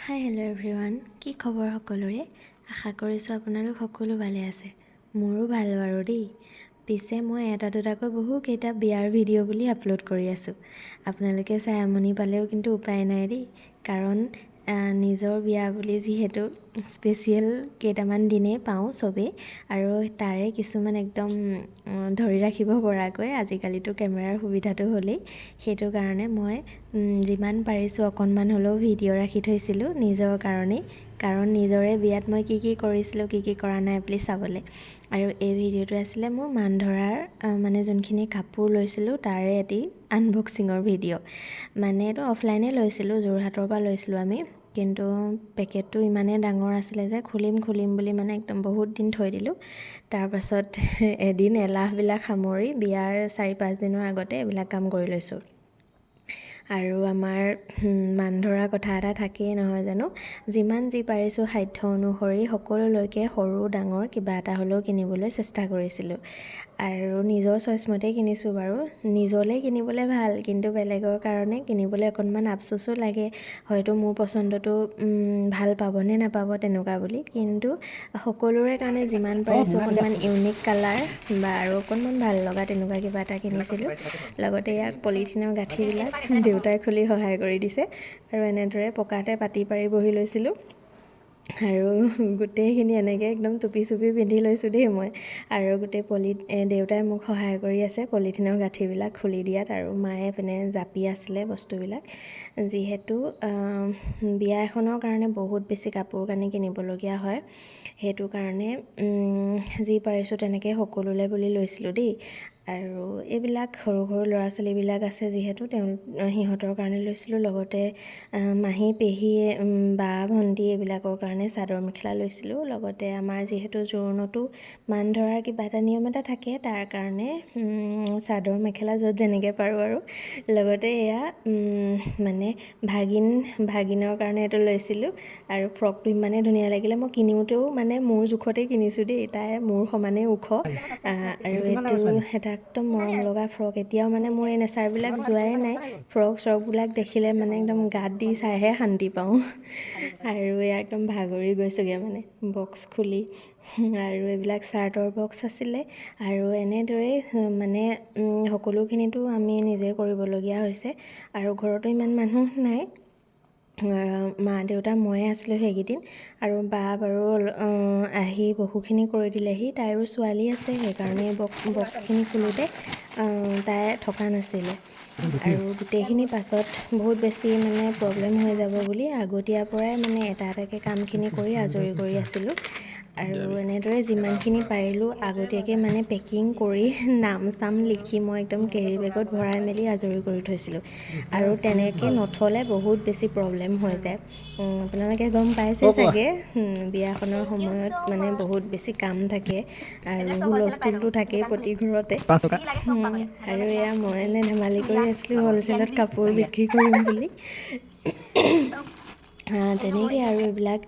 Hi hello' everyone, কি খবৰ সকলোৰে? আশা কৰিছোঁ আপোনালোক সকলো ভালে আছে। মোৰো ভাল বাৰু দেই। পিছে মই এটা দুটাকৈ বহুকেইটা বিয়াৰ ভিডিঅ' বুলি আপলোড কৰি আছোঁ। আপোনালোকে চাই আমনি পালেও কিন্তু উপায় নাই দেই, কাৰণ নিজৰ বিয়া বুলি যিহেতু স্পেচিয়েল কেইটামান দিনেই পাওঁ চবেই, আৰু তাৰে কিছুমান একদম ধৰি ৰাখিব পৰাকৈ আজিকালিতো কেমেৰাৰ সুবিধাটো হ'লেই, সেইটো কাৰণে মই যিমান পাৰিছোঁ অকণমান হ'লেও ভিডিঅ' ৰাখি থৈছিলোঁ নিজৰ কাৰণেই, কাৰণ নিজৰে বিয়াত মই কি কি কৰিছিলোঁ, কি কি কৰা নাই বুলি চাবলৈ। আৰু এই ভিডিঅ'টো আছিলে মোৰ মান ধৰাৰ মানে যোনখিনি কাপোৰ লৈছিলোঁ তাৰে এটি আনবক্সিঙৰ ভিডিঅ'। মানে এইটো অফলাইনে লৈছিলোঁ, যোৰহাটৰ পৰা লৈছিলোঁ আমি, কিন্তু পেকেটটো ইমানেই ডাঙৰ আছিলে যে খুলিম বুলি মানে একদম বহুত দিন থৈ দিলোঁ। তাৰপাছত এদিন এলাহবিলাক সামৰি বিয়াৰ 4-5 দিনৰ আগতে এইবিলাক কাম কৰি লৈছোঁ। আৰু আমাৰ মান ধৰা কথা এটা থাকেই নহয় জানো, যিমান যি পাৰিছোঁ সাধ্য অনুসৰি সকলোলৈকে সৰু ডাঙৰ কিবা এটা হ'লেও কিনিবলৈ চেষ্টা কৰিছিলোঁ। আৰু নিজৰ চইচমতেই কিনিছোঁ বাৰু। নিজলৈ কিনিবলৈ ভাল, কিন্তু বেলেগৰ কাৰণে কিনিবলৈ অকণমান আফচোচো লাগে, হয়তো মোৰ পচন্দটো ভাল পাবনে নাপাব তেনেকুৱা বুলি। কিন্তু সকলোৰে কাৰণে যিমান পাৰিছোঁ অকণমান ইউনিক কালাৰ বা আৰু অকণমান ভাল লগা তেনেকুৱা কিবা এটা কিনিছিলোঁ। লগতে ইয়াক পলিথিনৰ গাঁঠিবিলাক দেউতাই খুলি সহায় কৰি দিছে, আৰু এনেদৰে পকাতে পাতি পাৰি বহি লৈছিলোঁ। আৰু গোটেইখিনি এনেকৈ একদম টুপি চুপি পিন্ধি লৈছোঁ দেই মই, আৰু গোটেই দেউতাই মোক সহায় কৰি আছে পলিথিনৰ গাঁঠিবিলাক খুলি দিয়াত, আৰু মায়ে পিনে জাপি আছিলে বস্তুবিলাক। যিহেতু বিয়া এখনৰ কাৰণে বহুত বেছি কাপোৰ কানি কিনিবলগীয়া হয়, সেইটো কাৰণে যি পাৰিছোঁ তেনেকৈ সকলোলৈ বুলি লৈছিলোঁ দেই। আৰু এইবিলাক সৰু সৰু ল'ৰা ছোৱালীবিলাক আছে যিহেতু সিহঁতৰ কাৰণে লৈছিলোঁ। লগতে মাহী পেহী বা ভণ্টি এইবিলাকৰ কাৰণে চাদৰ মেখেলা লৈছিলোঁ। লগতে আমাৰ যিহেতু জোৰোণতো মান ধৰাৰ কিবা এটা নিয়ম এটা থাকে, তাৰ কাৰণে চাদৰ মেখেলা য'ত যেনেকৈ পাৰোঁ আৰু। লগতে এয়া মানে ভাগিনৰ কাৰণে এইটো লৈছিলোঁ, আৰু ফ্ৰকটো ইমানেই ধুনীয়া লাগিলে, মই কিনোতেও মানে মোৰ জোখতেই কিনিছোঁ দেই, তাই মোৰ সমানেই ওখ। আৰু এইটো এটা একদম মৰম লগা ফ্ৰক। এতিয়াও মানে মোৰ এই নেচাৰবিলাক যোৱাই নাই, ফ্ৰক চ্ৰকবিলাক দেখিলে মানে একদম গাত দি চাইহে শান্তি পাওঁ। আৰু এয়া একদম ভাগৰি গৈছোঁগৈ মানে বক্স খুলি। আৰু এইবিলাক চাৰ্টৰ বক্স আছিলে, আৰু এনেদৰেই মানে সকলোখিনিতো আমি নিজে কৰিবলগীয়া হৈছে, আৰু ঘৰতো ইমান মানুহ নাই, মা দেউতা ময়ে আছিলোঁ সেইকেইদিন। আৰু বা বাৰু আহি বহুখিনি কৰি দিলেহি, তাইৰো ছোৱালী আছে, সেইকাৰণে বক্সখিনি খোলোতে তাই থকা নাছিলে। আৰু গোটেইখিনি পাছত বহুত বেছি মানে প্ৰব্লেম হৈ যাব বুলি আগতীয়াৰ পৰাই মানে এটা এটাকৈ কামখিনি কৰি আজৰি কৰি আছিলোঁ। আৰু এনেদৰে যিমানখিনি পাৰিলোঁ আগতীয়াকৈ মানে পেকিং কৰি নাম চাম লিখি মই একদম কেৰি বেগত ভৰাই মেলি আজৰি কৰি থৈছিলোঁ। আৰু তেনেকৈ নথ'লে বহুত বেছি প্ৰব্লেম হৈ যায়। আপোনালোকে গম পাইছে চাগে, বিয়াখনৰ সময়ত মানে বহুত বেছি কাম থাকে, আৰু হুলস্থুলটো থাকেই প্ৰতি ঘৰতে। আৰু এয়া মই এনে ধেমালি কৰি আছিলোঁ হ'লচেলত কাপোৰ বিক্ৰী কৰিম বুলি। তেনেকৈ আৰু এইবিলাক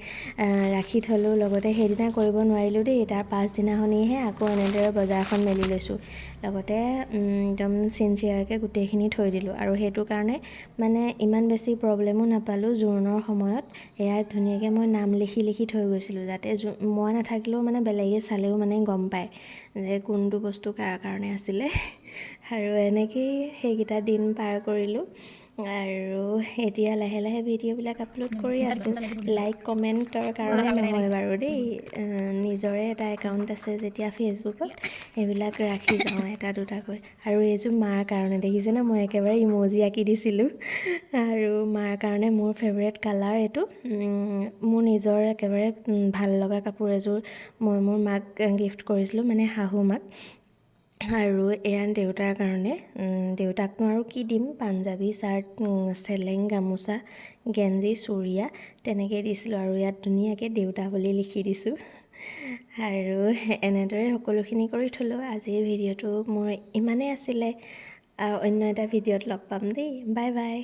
ৰাখি থ'লোঁ। লগতে সেইদিনা কৰিব নোৱাৰিলোঁ দেই, তাৰ পাছদিনাখনিহে আকৌ এনেদৰে বজাৰখন মেলি লৈছোঁ। লগতে একদম চিনচিয়াৰকৈ গোটেইখিনি থৈ দিলোঁ, আৰু সেইটো কাৰণে মানে ইমান বেছি প্ৰব্লেমো নাপালোঁ জোৰোণৰ সময়ত। এয়া ধুনীয়াকৈ মই নাম লিখি লিখি থৈ গৈছিলোঁ, যাতে মই নাথাকিলেও মানে বেলেগে চালেও মানে গম পায় যে কোনটো বস্তু কাৰ কাৰণে আছিলে। আৰু এনেকৈয়ে সেইকেইটা দিন পাৰ কৰিলোঁ। আৰু এতিয়া লাহে লাহে ভিডিঅ'বিলাক আপলোড কৰি আছোঁ। লাইক কমেণ্টৰ কাৰণে নহয় বাৰু দেই, নিজৰে এটা একাউণ্ট আছে যেতিয়া ফেচবুকত, সেইবিলাক ৰাখি যাওঁ এটা দুটাকৈ। আৰু এইযোৰ মাৰ কাৰণে, দেখিছেনে মই একেবাৰে ইম'জি আঁকি দিছিলোঁ। আৰু মাৰ কাৰণে মোৰ ফেভৰেট কালাৰ এইটো, মোৰ নিজৰ একেবাৰে ভাল লগা কাপোৰ এযোৰ মই মোৰ মাক গিফ্ট কৰিছিলোঁ, মানে শাহু মাক। আৰু এয়া দেউতাৰ কাৰণে, দেউতাকনো আৰু কি দিম, পাঞ্জাবী চাৰ্ট, চেলেং গামোচা, গেঞ্জি, চুৰিয়া তেনেকৈ দিছিলোঁ, আৰু ইয়াত ধুনীয়াকৈ দেউতা বুলি লিখি দিছোঁ। আৰু এনেদৰে সকলোখিনি কৰি থ'লোঁ। আজিৰ ভিডিঅ'টো মোৰ ইমানেই আছিলে, আৰু অন্য এটা ভিডিঅ'ত লগ পাম দেই। Bye bye.